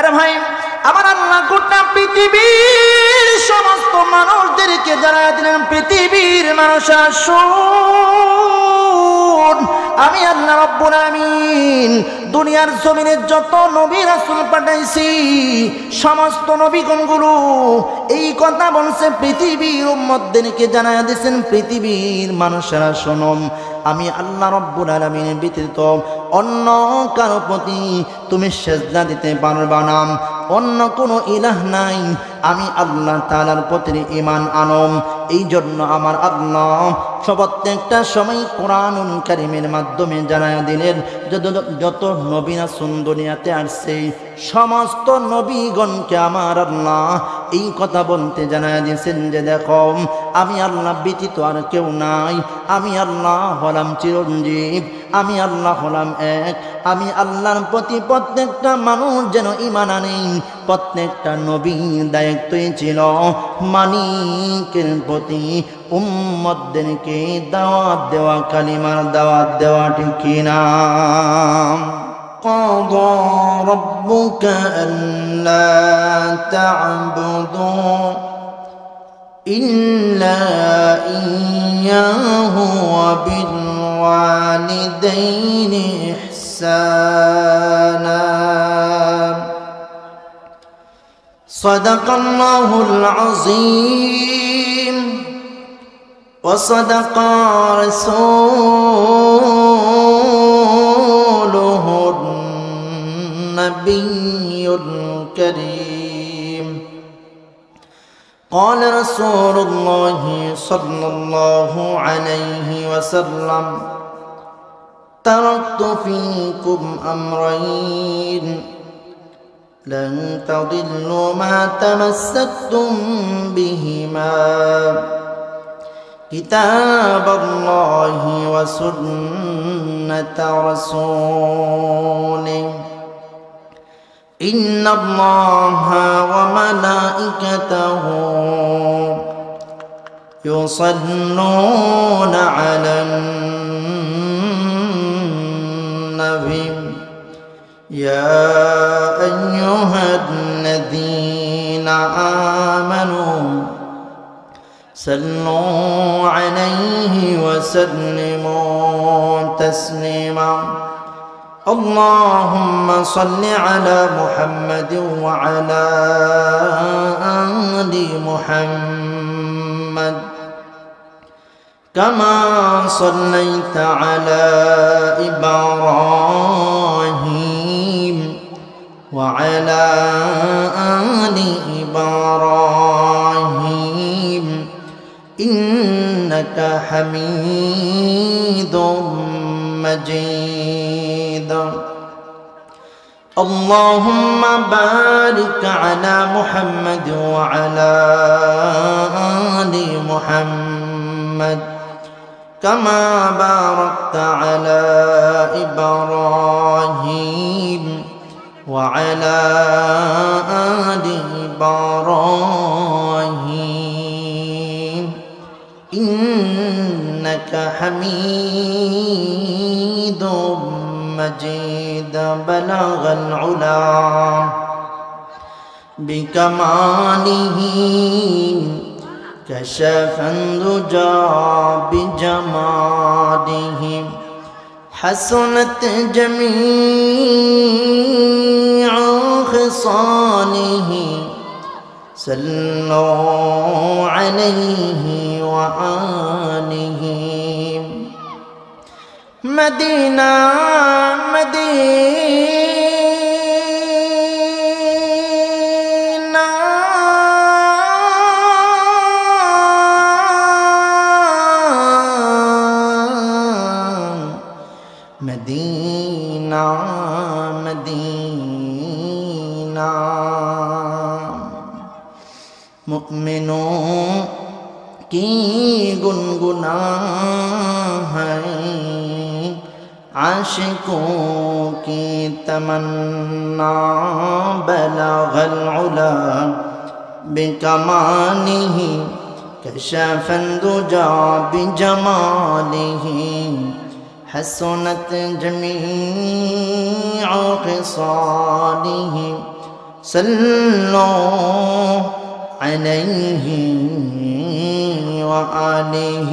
আরে ভাই, আমার আল্লাহ গোটা পৃথিবীর সমস্ত মানুষদেরকে জানায় দিলেন, পৃথিবীর মানুষরা শুন, আমি আল্লাহ রাব্বুল আমিন দুনিয়ার জমিনে যত নবী রাসূল পাঠাইছি সমস্ত নবীগণগুলো এই কথা বলছে, পৃথিবীর উম্মতদেরকে জানায় দিয়েছেন, পৃথিবীর মানুষেরা শোনো, আমি আল্লাহ রাব্বুল আলামিনের ব্যতীত অন্য কারো প্রতি তুমি সেজদা দিতে পারবা না, অন্য কোনো ইলাহ নাই, আমি আল্লাহ তাআলার প্রতি ঈমান আনো। এই জন্য আমার আল্লাহ প্রত্যেকটা সময় কোরআনুল কারীমের মাধ্যমে জানায় দিলেন, যত নবী রাসূল দুনিয়াতে আসছে সমস্ত নবীগণকে আমার আল্লাহ এই কথা বলতে জানায় দিয়েছেন যে দেখো, আমি আল্লাহ ব্যতীত আর কেউ নাই, আমি আল্লাহ হলাম চিরঞ্জীব, আমি আল্লাহ হলাম এক, আমি আল্লাহর প্রতি প্রত্যেকটা মানুষ যেন ঈমান আনে। প্রত্যেকটা নবীর দায়িত্বই ছিল মালিকের প্রতি উম্মতদেরকে দাওয়াত দেওয়া, কালিমার দাওয়াত দেওয়া, ঠিক কিনা? قضى ربك ألا تعبدوا إلا إياه وبالوالدين إحسانا صدق الله العظيم وصدق رسوله النبي الكريم قال رسول الله صلى الله عليه وسلم تركت فيكم أمرين لن تضلوا ما تمسكتم بهما كتاب الله وسنة رسوله إن الله وملائكته يصلون على النبي يا أيها الذين آمنوا صلوا عليه وسلموا تسليما اللهم صل على محمد وعلى آل محمد كما صليت على إبراهيم وعلى آل إبراهيم إنك حميد مجيد اللهم بارك على محمد وعلى آل محمد كما باركت على إبراهيم وعلى آل إبراهيم إنك حميد مجيد بلغ العلا بكماله كشف الدجى بجماله حسنت جميع خصاله صلوا عليه وآله مدينة مدينة مدينة مدينة मुमिनों की गुनगुना है आशिकों की तमन्ना बलगल उला बिकमालिही कशफन दुजा बिजमालिही हसनत जमीअ ख़िसालिही صلوا عليه وآله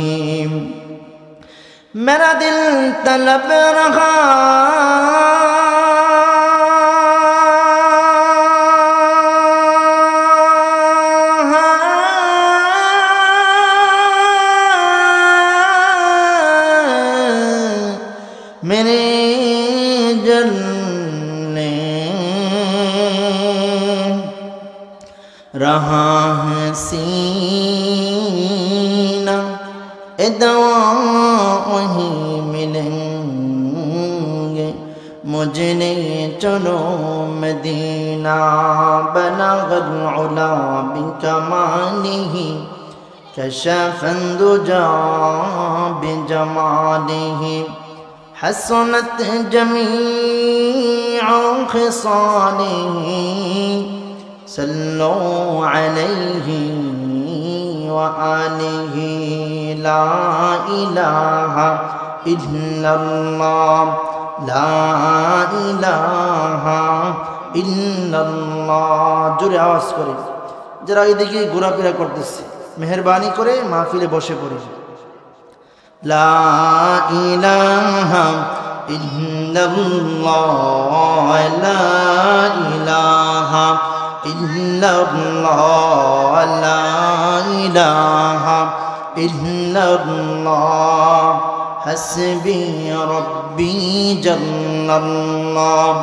मेरा दिल तलब रहा मेरे जलने रहा है सीना ए दवा वहीं मिलेंगे मुझे नहीं चलो मदीना बलगल उला बिकमालिही कशफन दुजा बिजमालिही हसनत जमीअ खिसालिही सल्लु अलैहि व आलिहि ला इलाहा इल्लल्लाह ला इलाहा इल्लल्लाह। জোরে আওয়াজ করে যারা এইদিকে ঘোরাফেরা করতেছে মেহেরবানি করে মাহফিলে বসে পড়ে। লা ইলাহা ইল্লাল্লাহ লা ইলাহা ইল্লাল্লাহ লা ইলাহা ইল্লাল্লাহ হাসবি রব্বি জাল্লাল্লাহ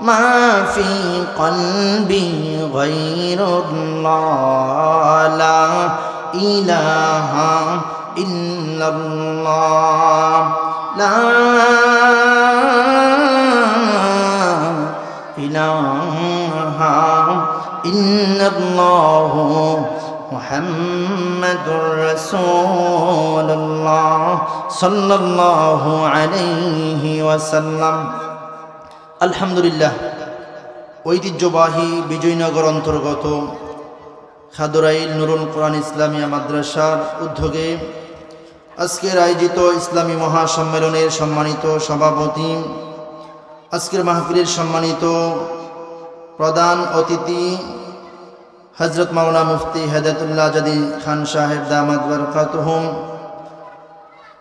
মা ফি কলবি গায়রুল্লাহ লা ইলাহা ইল্লাল্লাহ লা ইলাহা ইল্লাল্লাহ মুহাম্মাদুর রাসূলুল্লাহ সাল্লাল্লাহু আলাইহি ওয়াসাল্লাম। আলহামদুলিল্লাহ, ঐতিহ্যবাহী বিজয়নগর অন্তর্গত খাদরাইল নুরুল কোরআন ইসলামিয়া মাদ্রাসার উদ্যোগে আজকের আয়োজিত ইসলামী মহাসম্মেলনের সম্মানিত সভাপতি, আজকের মাহফিলের সম্মানিত প্রধান অতিথি হযরত মাওলানা মুফতি হেদায়েতুল্লাহ জাদি খান সাহেব দামাত বারাকাতুহুম,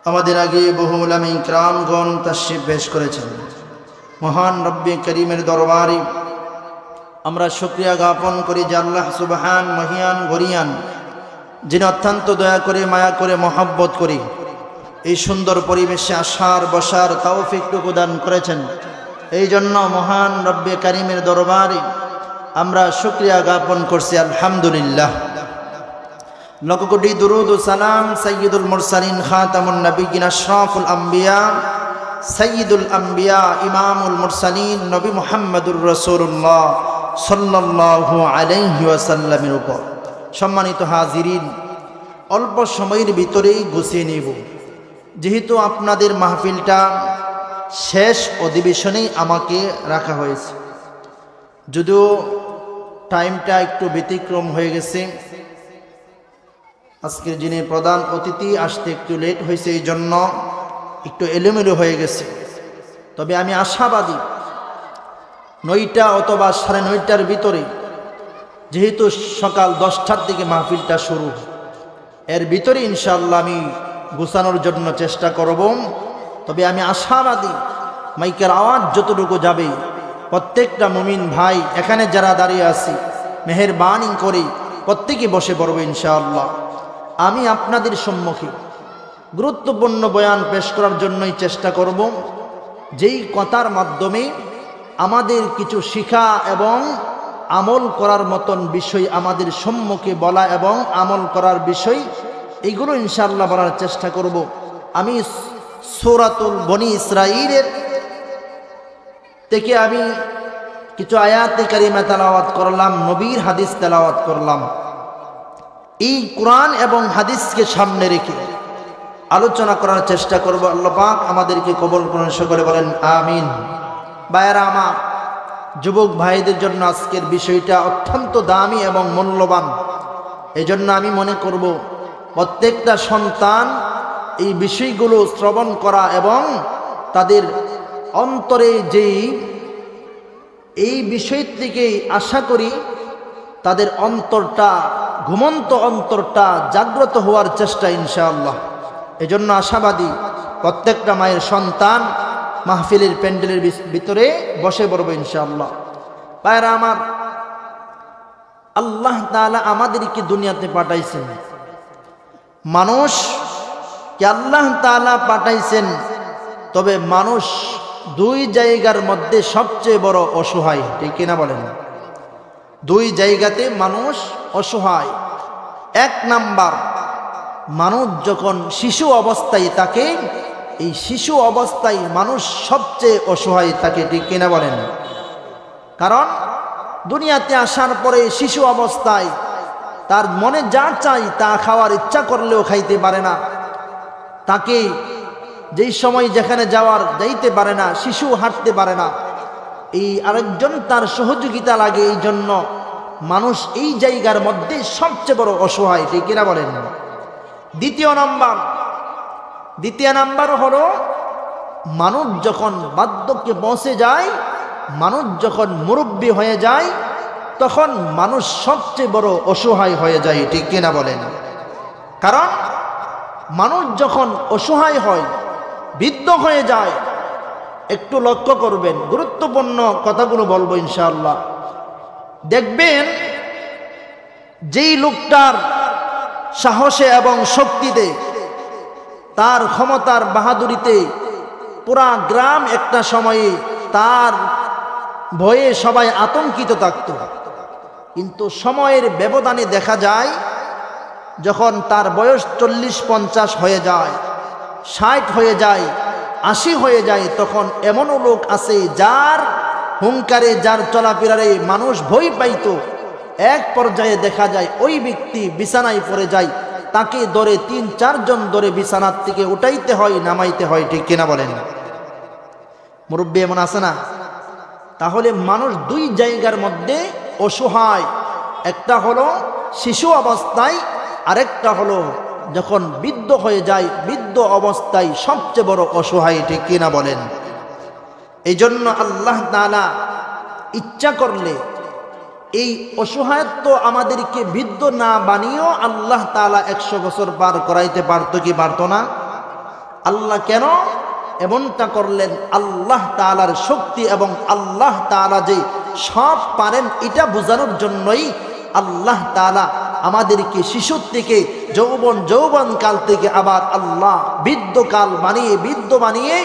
আমাদের আগে বহু উলামা ইকরামগণ তাশরীফ পেশ করেছেন। মহান রব্বে করিমের দরবারে আমরা শুকরিয়া জ্ঞাপন করি যে আল্লাহ সুবহান মহিয়ান গরিয়ান, যিনি অত্যন্ত দয়া করে মায়া করে মহব্বত করি এই সুন্দর পরিবেশে আসার বসার তৌফিকটুকু দান করেছেন। এই জন্য মহান রব্বে করিমের দরবারে আমরা শুকরিয়া জ্ঞাপন করছি আলহামদুলিল্লাহ। লক্ষ কোটি দুরুদ ও সালাম সাইয়্যিদুল মুরসালিন খাতামুন নবিয়্যিন আশরাফুল আম্বিয়া সাইয়্যিদুল আম্বিয়া ইমামুল মুরসালিন নবী মুহাম্মদুর রাসূলুল্লাহ সাল্লাল্লাহু আলাইহি ওয়াসাল্লামের উপর। সম্মানিত হাজিরিন, অল্প সময়ের ভিতরেই গুছিয়ে নেব, যেহেতু আপনাদের মাহফিলটা শেষ অধিবেশনেই আমাকে রাখা হয়েছে, যদিও টাইমটা একটু ব্যতিক্রম হয়ে গেছে। আজকের যিনি প্রধান অতিথি আসতে একটু লেট হয়েছে, এই জন্য একটু এলোমেলো হয়ে গেছে। তবে আমি আশাবাদী 9টা অথবা 9:30টার ভিতরে, যেহেতু সকাল 10টার দিকে মাহফিলটা শুরু, এর ভিতরে ইনশাআল্লাহ আমি গোছানোর জন্য চেষ্টা করব। তবে আমি আশাবাদী মাইকের আওয়াজ যতটুকু যাবে প্রত্যেকটা মুমিন ভাই এখানে যারা দাঁড়িয়ে আছি মেহেরবানি করে প্রত্যেকে বসে পড়ব ইনশাআল্লাহ। আমি আপনাদের সম্মুখে গুরুত্বপূর্ণ বয়ান পেশ করার জন্যই চেষ্টা করব, যেই কথার মাধ্যমে আমাদের কিছু শিক্ষা এবং আমল করার মতন বিষয় আমাদের সম্মুখে বলা এবং আমল করার বিষয়, এইগুলো ইনশাআল্লাহ বলার চেষ্টা করব। আমি সূরাতুল বনি ইসরাঈলের থেকে আমি কিছু আয়াতে কারিমা তেলাওয়াত করলাম, নবীর হাদিস তেলাওয়াত করলাম। এই কোরআন এবং হাদিসকে সামনে রেখে আলোচনা করার চেষ্টা করব। আল্লাহ পাক আমাদেরকে কবুল করুন, সকলে বলেন আমিন। ভাইয়েরা আমার, যুবক ভাইদের জন্য আজকের বিষয়টা অত্যন্ত দামি এবং মূল্যবান। এই জন্য আমি মনে করব প্রত্যেকটা সন্তান এই বিষয়গুলো শ্রবণ করা এবং তাদের অন্তরে যেই এই বিষয় থেকেই আশা করি তাদের অন্তরটা, ঘুমন্ত অন্তরটা জাগ্রত হওয়ার চেষ্টা ইনশাআল্লাহ। এজন্য আশাবাদী প্রত্যেকটা মায়ের সন্তান মাহফিলের প্যান্ডেলের ভিতরে বসে পড়বো ইনশাআল্লাহ। ভাইরা আমার, আল্লাহ তাআলা আমাদেরকে দুনিয়াতে পাঠাইছেন, মানুষকে আল্লাহ তাআলা পাঠাইছেন। তবে মানুষ দুই জায়গার মধ্যে সবচেয়ে বড় অসহায়, ঠিক কিনা বলেন? দুই জায়গাতে মানুষ অসহায়। এক নাম্বার, মানুষ যখন শিশু অবস্থায় থাকে, এই শিশু অবস্থায় মানুষ সবচেয়ে অসহায় থাকে, ঠিক কিনা বলেন? কারণ দুনিয়াতে আসার পরে শিশু অবস্থায় তার মনে যা চাই তা খাওয়ার ইচ্ছা করলেও খাইতে পারে না। তাকে যেই সময় যেখানে যাওয়ার যাইতে পারে না, শিশু হাঁটতে পারে না, এই আরেকজন তার সহযোগিতা লাগে। এই জন্য মানুষ এই জায়গার মধ্যে সবচেয়ে বড় অসহায়, ঠিক কিনা বলেন? দ্বিতীয় নাম্বার হলো মানুষ যখন বার্ধক্যে পৌঁছে যায়, মানুষ যখন মুরব্বী হয়ে যায়, তখন মানুষ সবচেয়ে বড় অসহায় হয়ে যায়, ঠিক কিনা বলেন? কারণ মানুষ যখন অসহায় হয়, বৃদ্ধ হয়ে যায়, একটু লক্ষ্য করবেন, গুরুত্বপূর্ণ কথাগুলো বলবো ইনশাআল্লাহ। দেখবেন যেই লোকটার সাহসে এবং শক্তিতে, তার ক্ষমতার বাহাদুরিতে পুরা গ্রাম একটা সময়ে তার ভয়ে সবাই আতঙ্কিত থাকত, কিন্তু সময়ের ব্যবধানে দেখা যায় যখন তার বয়স 40-50 হয়ে যায়, 60 হয়ে যায়, 80 হয়ে যায়, তখন এমনও লোক আছে যার হুঙ্কারে, যার চলাফেরারে মানুষ ভয় পাইত। এক পর্যায়ে দেখা যায় ওই ব্যক্তি বিছানায় পড়ে যায়, তাকে ধরে 3-4 জন ধরে বিছানার থেকে উঠাইতে হয়, নামাইতে হয়, ঠিক কিনা বলেন? মুরব্বী এমন আছে না? তাহলে মানুষ দুই জায়গার মধ্যে অসহায়। একটা হলো শিশু অবস্থায়, আরেকটা হলো যখন বৃদ্ধ হয়ে যায়, বৃদ্ধ অবস্থায় সবচেয়ে বড় অসহায়, ঠিক কিনা বলেন? এই জন্য আল্লাহ তাআলা ইচ্ছা করলে এই অসহায়ত্ব আমাদেরকে বৃদ্ধ না বানিয়েও আল্লাহ তাআলা 100 বছর পার করাইতে পারতো কি পারতো না? আল্লাহ কেন এমনটা করলেন? আল্লাহ তাআলার শক্তি এবং আল্লাহ তাআলা যে সব পারেন এটা বোঝানোর জন্যই আল্লাহ তাআলা আমাদেরকে শিশুর থেকে যৌবন কাল থেকে আবার আল্লাহ বৃদ্ধ বানিয়ে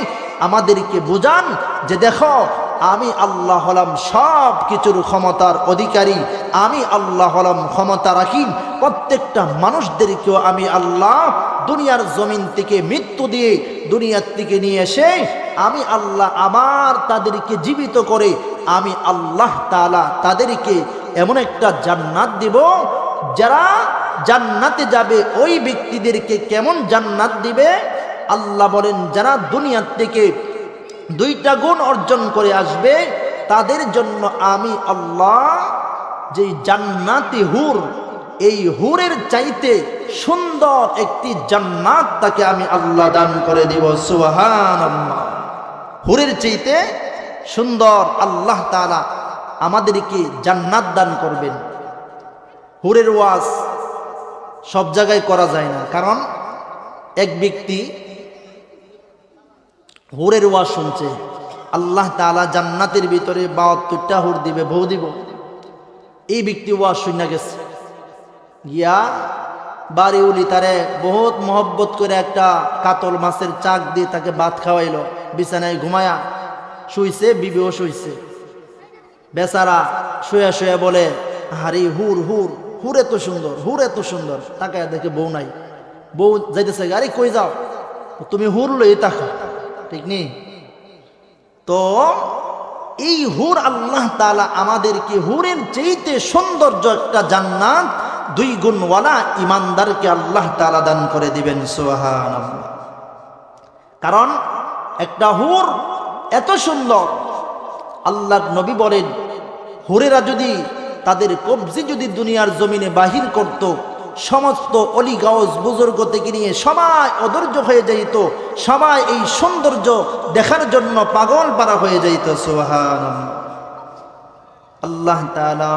আমাদেরকে বোঝান যে দেখো, আমি আল্লাহ হলাম সব কিছুর ক্ষমতার অধিকারী, আমি আল্লাহ হলাম ক্ষমতা রাখি। প্রত্যেকটা মানুষদেরকেও আমি আল্লাহ দুনিয়ার জমিন থেকে মৃত্যু দিয়ে দুনিয়ার থেকে নিয়ে এসে আমি আল্লাহ আবার তাদেরকে জীবিত করে আমি আল্লাহ তাআলা তাদেরকে এমন একটা জান্নাত দিব, যারা জান্নাতে যাবে ওই ব্যক্তিদেরকে কেমন জান্নাত দিবে? আল্লাহ বলেন, যারা দুনিয়ার থেকে 2টা গুণ অর্জন করে আসবে তাদের জন্য আমি আল্লাহ যে জান্নাতি হুর, এই হুরের চাইতে সুন্দর একটি জান্নাত তাকে আমি আল্লাহ দান করে দিব। সুবহানাল্লাহ। হুরের চাইতে সুন্দর আল্লাহ তাআলা আমাদেরকে জান্নাত দান করবেন। হুরের ওয়াজ সব জায়গায় করা যায় না, কারণ এক ব্যক্তি হুরের ওয়াজ শুনছে, আল্লাহ তাআলা জান্নাতের ভিতরে 72টা হুর দিবে, বউ দিব। এই ব্যক্তি ওয়াজ শুনে গেছে, গিয়া বাড়িউলি তারে বহুত মহব্বত করে একটা কাতল মাছের চাক দিয়ে তাকে ভাত খাওয়াইলো, বিছানায় ঘুমায়া শুইছে, বিবিও শুইছে। বেচারা শুয়া শুয়া বলে, আরে হুর হুর হুর এত সুন্দর, হুর এত সুন্দর। তাকে দেখে বউ নাই, বউ যাইতেছে, আরে কই যাও তুমি? হুর লই তাকা, ঠিক নেই তো? এই হুর আল্লাহ তাআলা আমাদেরকে হুরের চাইতে সৌন্দর্য একটা জান্নাত 2 গুণওয়ালা ইমানদারকে আল্লাহ তাআলা দান করে দিবেন। সুবহানাল্লাহ। কারণ একটা হুর এত সুন্দর, আল্লাহর নবী বলেন, হুরেরা যদি তাদের কবজি যদি দুনিয়ার জমিনে বাহির করত, সমস্ত অলি গাউজ বুজুর্গ থেকে নিয়ে সবাই অধৈর্য হয়ে যাইত, সবাই এই সৌন্দর্য দেখার জন্য পাগল পারা হয়ে যাইত। সুবহানাল্লাহ। আল্লাহ তাআলা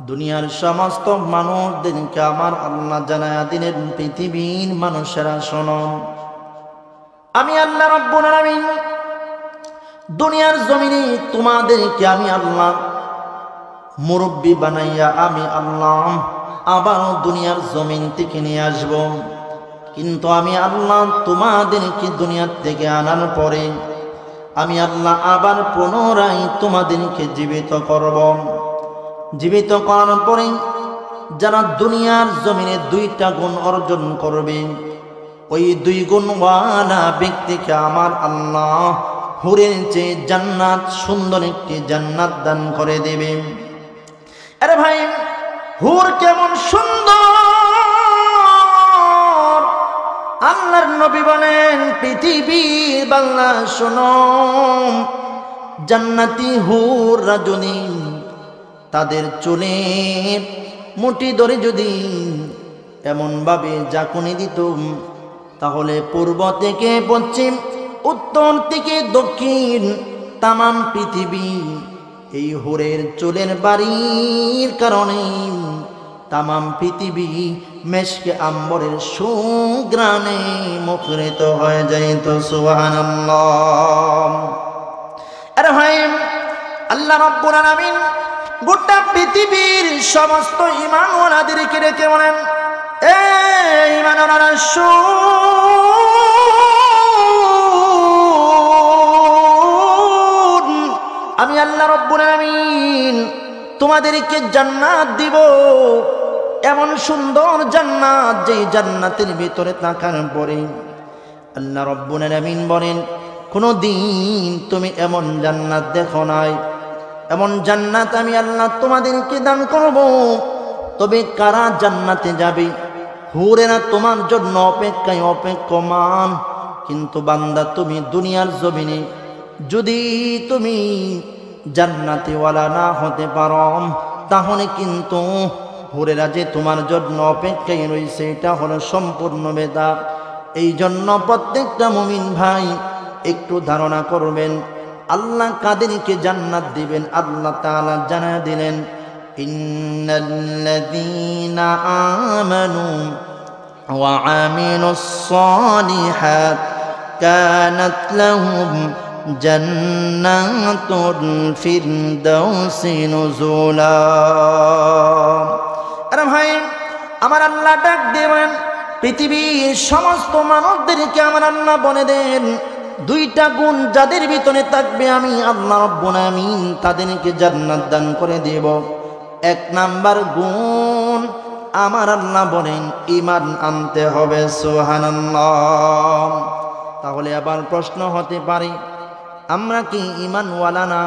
দুনিয়ার সমস্ত মানুষদেরকে আমার আল্লাহ জানায়া দিলেন, পৃথিবীর মানুষেরা শোনো, আমি আল্লাহ রাব্বুল আলামিন দুনিয়ার জমিনে তোমাদেরকে আমি আল্লাহ মুরব্বি বানাইয়া আমি আল্লাহ আবার দুনিয়ার জমিন থেকে নিয়ে আসব। কিন্তু আমি আল্লাহ তোমাদেরকে দুনিয়ার থেকে আনার পরে আমি আল্লাহ আবার পুনরায় তোমাদেরকে জীবিত করব। জীবিত করার পরে যারা দুনিয়ার জমিনে 2টা গুণ অর্জন করবে, ওই 2 গুণওয়ালা ব্যক্তিকে আমার আল্লাহ হুরের চেয়ে জান্নাত, সুন্দর একটি জান্নাত দান করে দেবে। আরে ভাই, হুর কেমন সুন্দর! আল্লাহর নবী বলেন, পৃথিবীর বাংলা শোনো, জান্নাতি হুর রাজনী তাদের চুলের মুঠি ধরে যদি এমনভাবে জাকুনি দিত, তাহলে পূর্ব থেকে পশ্চিম, উত্তর থেকে দক্ষিণ, তামাম পৃথিবী এই হুরের চুলের বাড়ির কারণে তামাম পৃথিবী মেশকে আম্বরের সুঘ্রাণে মুখরিত হয়ে যাইত। সুবহানাল্লাহ। আরে ভাই, আল্লাহ রাব্বুল আলামিন গোটা পৃথিবীর সমস্ত ঈমানওয়ালাদেরকে ডেকে বলেন, এ ঈমানওয়ালারা শুন, আমি আল্লাহ রাব্বুল আলামিন তোমাদেরকে জান্নাত দিব, এমন সুন্দর জান্নাত যে জান্নাতের ভিতরে তাকার পরে আল্লাহ রাব্বুল আলামিন বলেন, কোনদিন তুমি এমন জান্নাত দেখো নাই। এমন জান্নাত আমি আল্লাহ তোমাদেরকে দান করব। তবে কারা জান্নাতে যাবে? হুরেরা তোমার জন্য অপেক্ষায় অপেক্ষমান। কিন্তু বান্দা, তুমি দুনিয়ার জমিনে যদি তুমি জান্নাতিওয়ালা না হতে পারো, তাহলে কিন্তু হুরেরা যে তোমার জন্য অপেক্ষায় রয়েছে, এটা হলো সম্পূর্ণ বেদাত। এই জন্য প্রত্যেকটা মুমিন ভাই একটু ধারণা করবেন, আল্লাহ কাদেরকে জান্নাত দিবেন। আল্লাহ তাআলা জানায়া দিলেন, ইন্নাল্লাযীনা আমানু ওয়া আমিলুস সালিহাত কানাত লাহুম জান্নাতুল ফিরদাউসি নুজুলা। আরে ভাই, আমার আল্লাহ ডাক দেবেন, পৃথিবীর সমস্ত মানবদেরকে আমার আল্লাহ বলে দেন, 2টা গুণ যাদের ভিতরে থাকবে আমি আল্লাহ রাব্বুল আলামিন তাদেরকে জান্নাত দান করে দেব। 1 নাম্বার গুণ আমার আল্লাহ বলেন, ঈমান আনতে হবে। সুবহানাল্লাহ। তাহলে আবার প্রশ্ন হতে পারে, আমরা কি ঈমানওয়ালা না?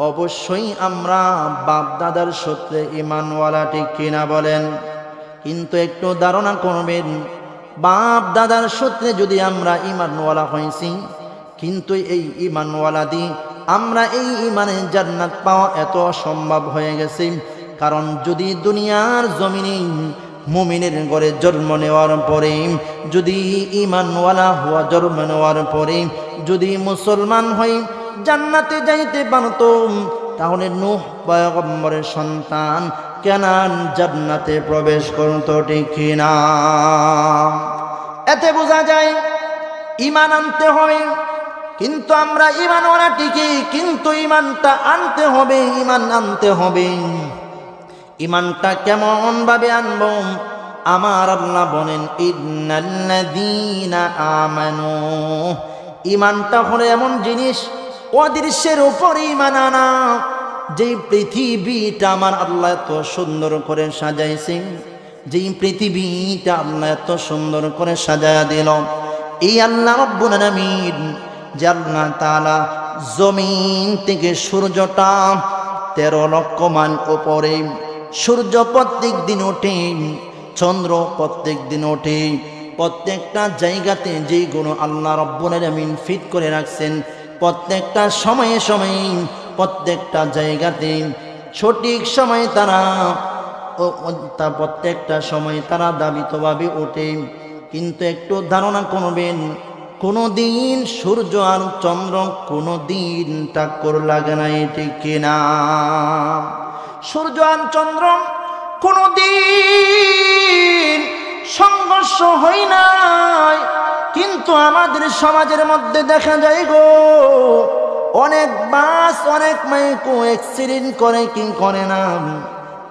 অবশ্যই আমরা বাপ দাদার সূত্রে ঈমানওয়ালা, ঠিক কিনা বলেন? কিন্তু একটু ধারণা করবেন, বাপ দাদার সূত্রে যদি আমরা ঈমানওয়ালা হয়েছি, কিন্তু এই ঈমানওয়ালা দিয়ে আমরা এই ঈমানের জান্নাত পাওয়া এত অসম্ভব হয়ে গেছে। কারণ যদি দুনিয়ার জমিনে মুমিনের ঘরে জন্ম নেওয়ার পরে, যদি ঈমানওয়ালা হওয়া জন্ম নেওয়ার পরে যদি মুসলমান হই জান্নাতে যাইতে পারত, তাহলে নূহ পয়গম্বরের সন্তান কেনান জান্নাতে প্রবেশ করত, ঠিক কিনা? এতে বোঝা যায় ঈমান আনতে হবে। কিন্তু আমরা ঈমানওয়ালা ঠিকই, কিন্তু ঈমানটা আনতে হবে, ঈমান আনতে হবে। ঈমানটা কেমন ভাবে আনব? আমার আল্লাহ বলেন, ইন্নাল্লাযীনা আমানু। ঈমানটা হলো এমন জিনিস, অদৃশ্যের উপর ঈমান আনা। যে পৃথিবীটা আমার আল্লাহ এত সুন্দর করে সাজাইছে, যেই পৃথিবীটা আল্লাহ এত সুন্দর করে সাজায়া দিল, এই আল্লাহ রাব্বুল আলামিন যে আল্লাহ তাআলা জমিন থেকে সূর্যটা 13 লক্ষ মাইল উপরে, সূর্য প্রত্যেক দিন ওঠে, চন্দ্র প্রত্যেক দিন ওঠে, প্রত্যেকটা জায়গাতে যেই গুণ আল্লাহ রাব্বুল আলামিন ফিট করে রাখছেন, প্রত্যেকটা সময়ে সময়ে প্রত্যেকটা জায়গাতে সঠিক সময় তারা প্রত্যেকটা সময় তারা দাবিতভাবে ওঠে। কিন্তু একটু ধারণা করবেন, কোনো দিন সূর্য আর চন্দ্র কোনো দিন টাক্কর লাগে না, ঠিক কিনা? সূর্য আর চন্দ্র কোনো দিন সংঘর্ষ হয় নাই, কিন্তু আমাদের সমাজের মধ্যে দেখা যায় গো, অনেক বাস অনেক মাইকো অ্যাক্সিডেন্ট করে, কি করে না?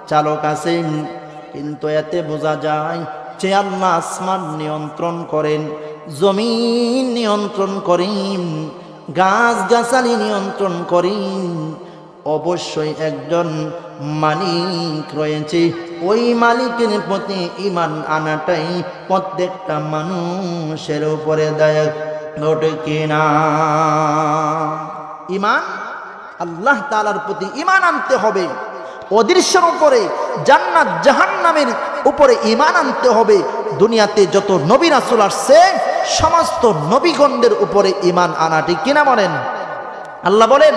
চালক আছে, কিন্তু এতে বোঝা যায় যে আল্লাহ আসমান নিয়ন্ত্রণ করেন, জমিন নিয়ন্ত্রণ করেন, গাছ গাছালি নিয়ন্ত্রণ করেন। অবশ্যই একজন মালিক রয়েছে, ওই মালিকের প্রতি ঈমান আনাটাই প্রত্যেকটা মানুষের উপরে দায়িত্ব, কিনা? ঈমান, আল্লাহ তাআলার প্রতি ঈমান আনতে হবে, অদৃশ্যের উপরে জান্নাত জাহান্নামের উপরে ঈমান আনতে হবে। দুনিয়াতে যত নবী রাসূল আসছে সমস্ত নবীগণদের উপরে ঈমান আনা, ঠিক কিনা বলেন? আল্লাহ বলেন,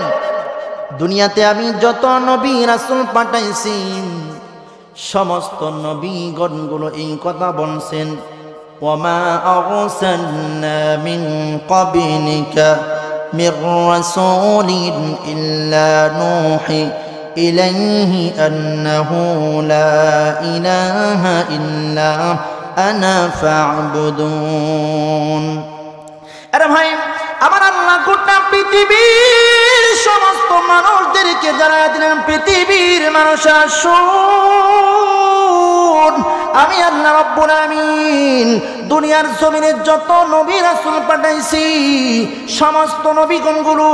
দুনিয়াতে আমি যত নবী রাসূল পাঠাইছি সমস্ত নবীগণগুলো এই কথা বলছেন, ওয়ামা আরসালনা মিন ক্বাবলিকা মির রাসূলিন ইল্লা নূহি ইলাইহি আন্নাহু লা ইলাহা ইল্লা আনা ফা'বুদুন। আরে ভাই, আমার আল্লাহ গোটা পৃথিবীর সমস্ত মানুষদেরকে জানায় দিলেন, পৃথিবীর মানুষরা শুন, আমি আল্লাহ রাব্বুল আমিন দুনিয়ার জমিনে যত নবী রাসূল পাঠাইছি সমস্ত নবীগণগুলো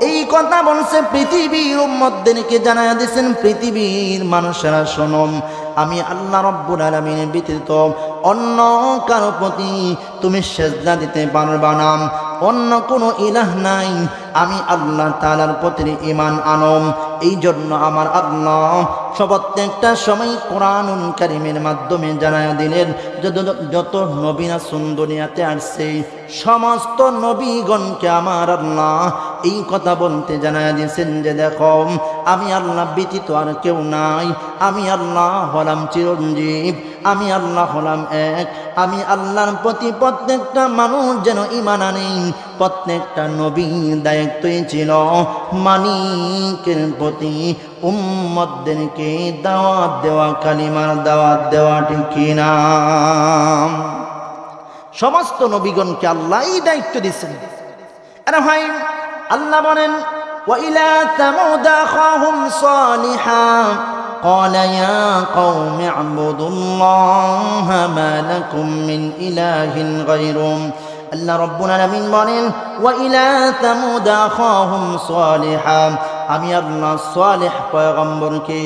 এই কথা বলছে, পৃথিবীর উম্মতদেরকে জানায় দিয়েছেন, পৃথিবীর মানুষেরা শোনো, আমি আল্লাহ রাব্বুল আলামিন ব্যতীত অন্য কারো প্রতি তুমি সেজদা দিতে পারবা না, অন্য কোনো ইলাহ নাই, আমি আল্লাহ তাআলার প্রতি ঈমান আনম। এই জন্য আমার আল্লাহ প্রত্যেকটা সময় কোরআনুল কারীমের মাধ্যমে জানায়া দিলেন, যত নবী রাসূল দুনিয়াতে আসছে সমস্ত নবীগণকে আমার আল্লাহ এই কথা বলতে জানায়া দিয়েছেন যে দেখো, আমি আল্লাহ ব্যতীত আর কেউ নাই, আমি আল্লাহ হলাম চিরঞ্জীব, আমি আল্লাহ হলাম এক, আমি আল্লাহর প্রতি প্রত্যেকটা মানুষ যেন ঈমান আনে। প্রত্যেকটা নবীর দায়িত্বই ছিল মালিকের প্রতি উম্মতদেরকে দাওয়াত দেওয়া, কালিমার দাওয়াত দেওয়া, ঠিক কিনা? সমস্ত নবীগণকে আল্লাহ এই দায়িত্ব দিয়েছেন। আরে ভাই, আল্লাহ বলেন, ওয়া ইলা তামুদ আখাহুম সালিহা قال يا قوم اعبدوا الله ما لكم من إله غيره। আল্লাহ রাব্বুল আলামিন বলেন, ওয়া ইলা তামুদ আখাহুম সালিহা, আমি আল্লাহ সালেহ পয়গম্বরকে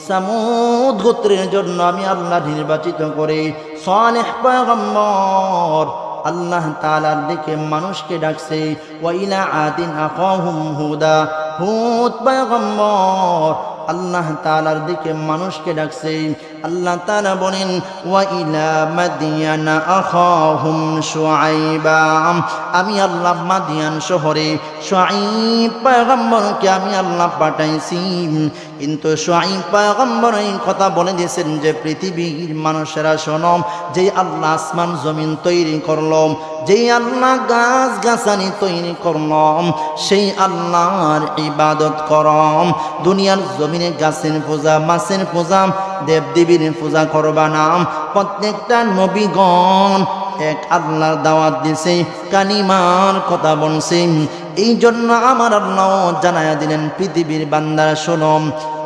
সামুদ গোত্রের জন্য আমি আল্লাহ নির্বাচিত করে সালেহ পয়গম্বর আল্লাহ তাআলার দিকে মানুষকে ডাকছে। ওয়া ইলা আদিন আখাহুম হুদা, হুদ পয়গম্বর আল্লাহ তাআলার দিকে মানুষকে ডাকছে। আল্লাহ তাআলা বলেন, ওয়া ইলা মাদিয়ানা আখাহুম শুআইবা, আমি আল্লাহ মাদিয়ান শহরে শুআইব পয়গম্বরকে আমি আল্লাহ পাঠাইছি। কিন্তু শুআইব পয়গম্বর এই কথা বলে দিয়েছেন যে পৃথিবীর মানুষেরা শোনো, যেই আল্লাহ আসমান জমিন তৈরি করলো, যেই আল্লাহ গাছ গাছালি তৈরি করলাম, সেই আল্লাহর ইবাদত করম। দুনিয়ার জমিনে গাছের পূজা, মাছের পূজা, দেবদেবীর পূজা করবা না। প্রত্যেকটা নবীগণ এক আল্লাহর দাওয়াত দিছে, কালিমার কথা বলছে। এই জন্য আমার আল্লাহ জানায়া দিলেন, পৃথিবীর বান্দারা শোনো,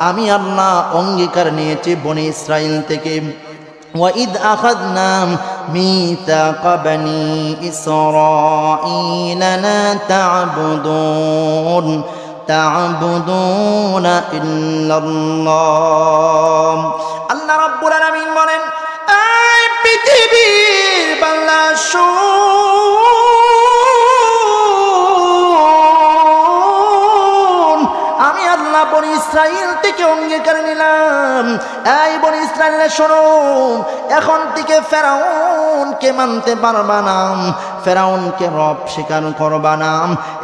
আমি আল্লাহ অঙ্গীকার নিয়েছি বনি ইসরাইল থেকে, وَإِذْ أَخَذْنَا مِيثَاقَ بَنِي إِسْرَائِيلَ لَا تَعْبُدُونَ إِلَّا اللَّهَ। আল্লাহ রাব্বুল আলামিন বলেন, এই পৃথিবীর বান্দা শুন, আমি আল্লাহ বনি ইসরাইল থেকে অঙ্গীকার নিলাম, এই বনি ইসরাইল শোনো, এখন থেকে ফেরাউনকে মানতে পারবা না, ফেরাউনকে রব স্বীকার করবা না,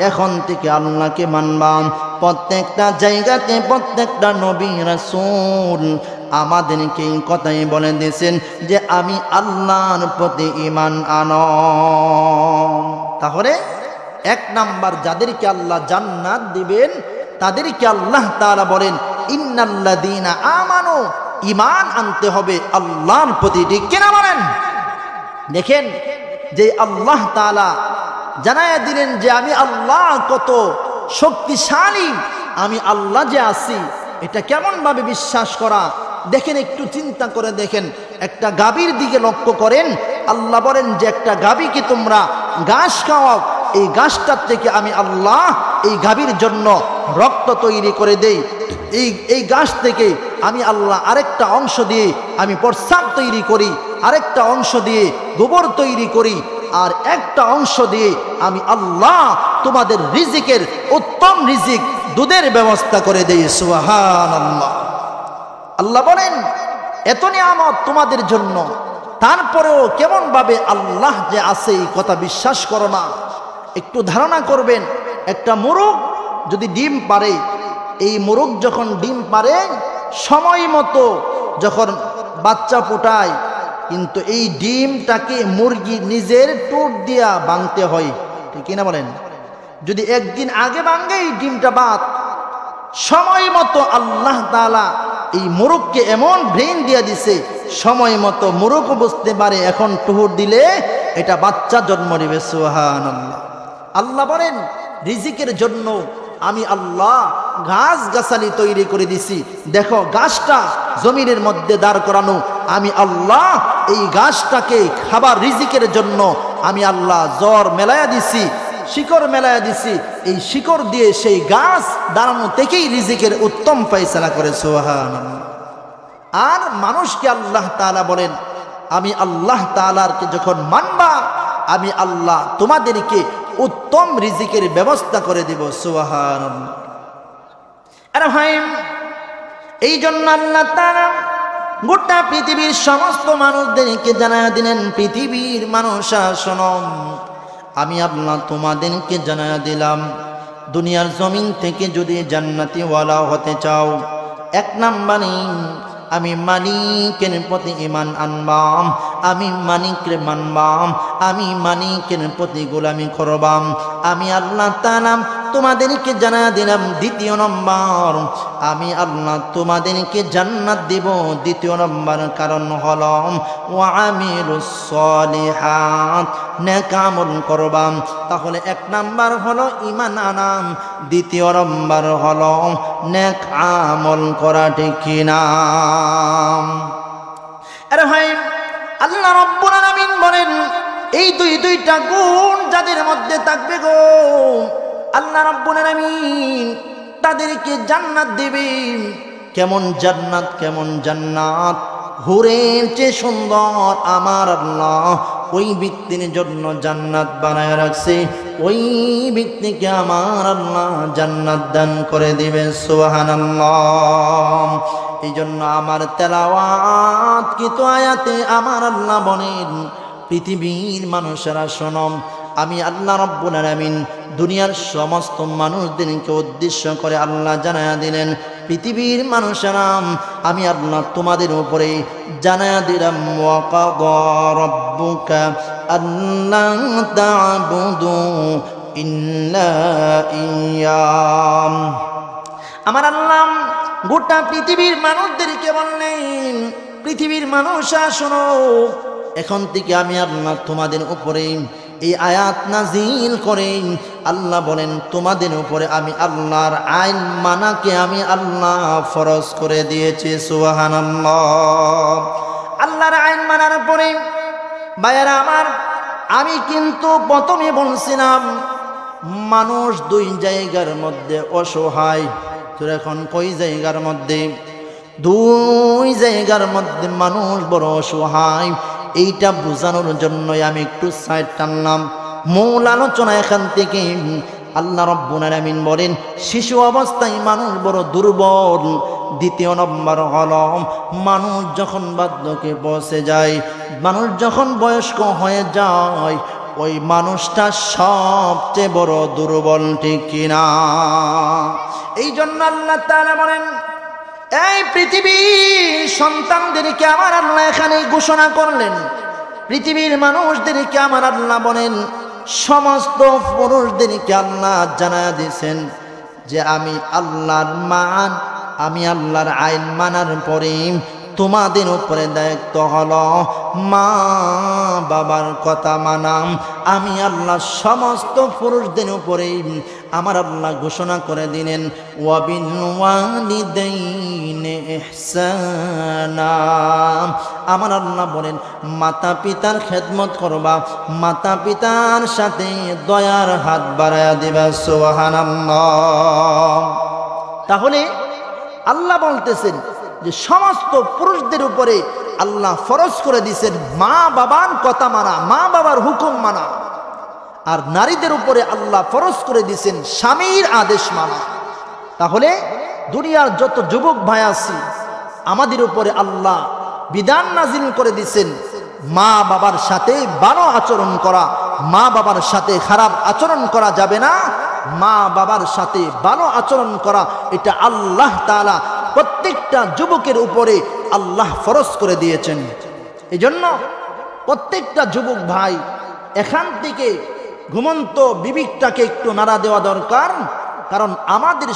এখন থেকে আল্লাহকে মানবা। প্রত্যেকটা জায়গাতে প্রত্যেকটা নবী রাসূল আমাদেরকে এই কথাই বলে দিয়েছেন যে আমি আল্লাহর প্রতি ঈমান আনো। তাহলে এক নাম্বার যাদেরকে আল্লাহ জান্নাত দিবেন তাদেরকে আল্লাহ তাআলা বলেন ইন্নাল্লাযীনা আমানু, ঈমান আনতে হবে আল্লাহর প্রতি। ঠিক কিনা বলেন? দেখেন যে আল্লাহ তাআলা জানায়া দিলেন যে আমি আল্লাহ কত শক্তিশালী, আমি আল্লাহ যে আছি এটা কেমন ভাবে বিশ্বাস করা। দেখেন একটু চিন্তা করে দেখেন, একটা গাভীর দিকে লক্ষ্য করেন। আল্লাহ বলেন যে একটা গাভীকে তোমরা ঘাস খাওয়াও, এই ঘাসটার থেকে আমি আল্লাহ এই গাভীর জন্য রক্ত তৈরি করে দেই। এই ঘাস থেকে আমি আল্লাহ আরেকটা অংশ দিয়ে আমি প্রস্রাব তৈরি করি, আরেকটা অংশ দিয়ে গোবর তৈরি করি, আর একটা অংশ দিয়ে আমি আল্লাহ তোমাদের রিজিকের উত্তম রিজিক দুধের ব্যবস্থা করে দেই। সুবহানাল্লাহ। আল্লাহ বলেন এত নিয়ামত তোমাদের জন্য, তারপরেও কেমন ভাবে আল্লাহ যে আছে এই কথা বিশ্বাস করো না। একটু ধারণা করবেন, একটা মোরগ যদি ডিম পারে, এই মোরগ যখন ডিম পারে সময় মতো যখন বাচ্চা ফোটায়, কিন্তু এই ডিমটাকে মুরগি নিজের ঠোঁট দিয়া ভাঙতে হয়। ঠিক কিনা বলেন? যদি একদিন আগে ভাঙে এই ডিমটা বাদ, সময় মতো আল্লাহ তাআলা এই মোরগকে এমন ব্রেন দিয়া দিছে, সময় মতো মোরগ বুঝতে পারে এখন ঠোঁট দিলে এটা বাচ্চা জন্ম নেবে। সুবহানাল্লাহ। আল্লাহ বলেন রিজিকের জন্য আমি আল্লাহ ঘাস গাছালি তৈরি করে দিছি। দেখো গাছটা জমিনের মধ্যে দাঁড় করানো, আমি আল্লাহ এই গাছটাকে খাবার রিজিকের জন্য আমি আল্লাহ জ্বর মেলায়া দিছি, শিকড় মেলায়া দিছি। এই শিকড় দিয়ে সেই গাছ দাঁড়ানো থেকেই রিজিকের উত্তম ফয়সালা করে। সুবহানাল্লাহ। আর মানুষকে আল্লাহ তাআলা বলেন আমি আল্লাহ তাআলাকে যখন মানবা আমি আল্লাহ তোমাদেরকে উত্তম রিজিকের ব্যবস্থা করে দিব। সুবহানাল্লাহ। আরে ভাই, এই জন্য আল্লাহ তাআলা গোটা পৃথিবীর সমস্ত মানুষদেরকে জানায়া দিলেন, পৃথিবীর মানুষরা শোনো, আমি আল্লাহ তোমাদেরকে জানায়া দিলাম দুনিয়ার জমিন থেকে যদি জান্নাতি ওয়ালা হতে চাও, এক নাম্বারে আমি মালিকের প্রতি ঈমান আনবাম, আমি মালিককে মানবাম, আমি মালিকের প্রতি গোলামি করবাম। আমি আল্লাহ তাআলা তোমাদেরকে জানা দিলাম দ্বিতীয় নম্বর, আমি আল্লাহ তোমাদেরকে জান্নাত দিব। দ্বিতীয় নম্বর কারণ হলো ওয়া আমিলুস সলিহাত, নেক আমল করবাম। তাহলে এক নাম্বার হলো ঈমান আনাম, দ্বিতীয় নম্বর হলো নেক আমল করা। ঠিক কিনা? আরে ভাই, আল্লাহ রাব্বুল আলামিন বলেন এই দুইটা গুণ যাদের মধ্যে থাকবে গো, আল্লাহ রাব্বুল আলামিন তাদেরকে জান্নাত দিবেন। কেমন জান্নাত? কেমন জান্নাত? হুরের চেয়ে সুন্দর আমার আল্লাহ ওই ব্যক্তির জন্য জান্নাত বানায় রাখছে, ওই ব্যক্তিকে আমার আল্লাহ জান্নাত দান করে দিবেন। সুবহানাল্লাহ। এই জন্য আমার তেলাওয়াত কিন্তু আয়াতে আমার আল্লাহ বলেন পৃথিবীর মানুষেরা শোনো, আমি আল্লাহ রাব্বুল আলামিন দুনিয়ার সমস্ত মানুষদেরকে উদ্দেশ্য করে আল্লাহ জানায়া দিলেন, পৃথিবীর মানুষেরা আমি আল্লাহ তোমাদের উপরে জানায়া দিলাম ওয়া কাদা রাব্বুকা আল্লা তা'বুদু ইল্লা ইয়্যাহ। আমার আল্লাহ গোটা পৃথিবীর মানুষদেরকে বললেন, পৃথিবীর মানুষরা শোনো, এখন থেকে আমি আল্লাহ তোমাদের উপরে এই আয়াত নাজিল করেন। আল্লাহ বলেন তোমাদের উপরে আমি আল্লাহর আইন মানাকে আমি আল্লাহ ফরজ করে দিয়েছি। সুবহানাল্লাহ। আল্লাহর আইন মানার পরে ভাইয়ারা আমার, আমি কিন্তু প্রথমে বলছিলাম মানুষ দুই জায়গার মধ্যে অসহায়। তো এখন কই জায়গার মধ্যে? দুই জায়গার মধ্যে মানুষ বড় অসহায়। এইটা বোঝানোর জন্যই আমি একটু সাইড টানলাম। মূল আলোচনা এখান থেকে আল্লাহ রাব্বুল আলামিন বলেন শিশু অবস্থায় মানুষ বড় দুর্বল। দ্বিতীয় নম্বর হলো মানুষ যখন বার্ধক্যে পৌঁছে যায়, মানুষ যখন বয়স্ক হয়ে যায়, ওই মানুষটা সবচেয়ে বড় দুর্বল। ঠিক কিনা? এই জন্য আল্লাহ তাআলা বলেন এই পৃথিবীর সন্তানদেরকে আমার আল্লাহ এখানে ঘোষণা করলেন, পৃথিবীর মানুষদেরকে আমার আল্লাহ বলেন, সমস্ত পুরুষদেরকে আল্লাহ জানায়া দিয়েছেন যে আমি আল্লাহর মান, আমি আল্লাহর আইন মানার পরে তোমাদের উপরে দায়িত্ব হলো মা বাবার কথা মানাম। আমি আল্লাহ সমস্ত পুরুষদের উপরে আমার আল্লাহ ঘোষণা করে দিলেন ওয়াবিল ওয়ালিদাইনি ইহসানা। আমার আল্লাহ বলেন মাতা পিতার খেদমত করবা, মাতা পিতার সাথে দয়ার হাত বাড়ায়া দিবা। সুবহানাল্লাহ। তাহলে আল্লাহ বলতেছেন যে সমস্ত পুরুষদের উপরে আল্লাহ ফরজ করে দিয়েছেন মা বাবার কথা মানা, মা বাবার হুকুম মানা। আর নারীদের উপরে আল্লাহ ফরজ করে দিয়েছেন স্বামীর আদেশ মানা। তাহলে দুনিয়ার যত যুবক ভাই আছি আমাদের উপরে আল্লাহ বিধান নাজিল করে দিয়েছেন মা বাবার সাথে ভালো আচরণ করা, মা বাবার সাথে খারাপ আচরণ করা যাবে না। মা বাবার সাথে ভালো আচরণ করা এটা আল্লাহ তাআলা প্রত্যেকটা যুবকের উপরে আল্লাহ ফরজ করে দিয়েছেন। এজন্য প্রত্যেকটা যুবক ভাই এখান থেকে ঘুমন্ত বিবেকটাকে একটু নাড়া দেওয়া দরকার, কারণ আমাদের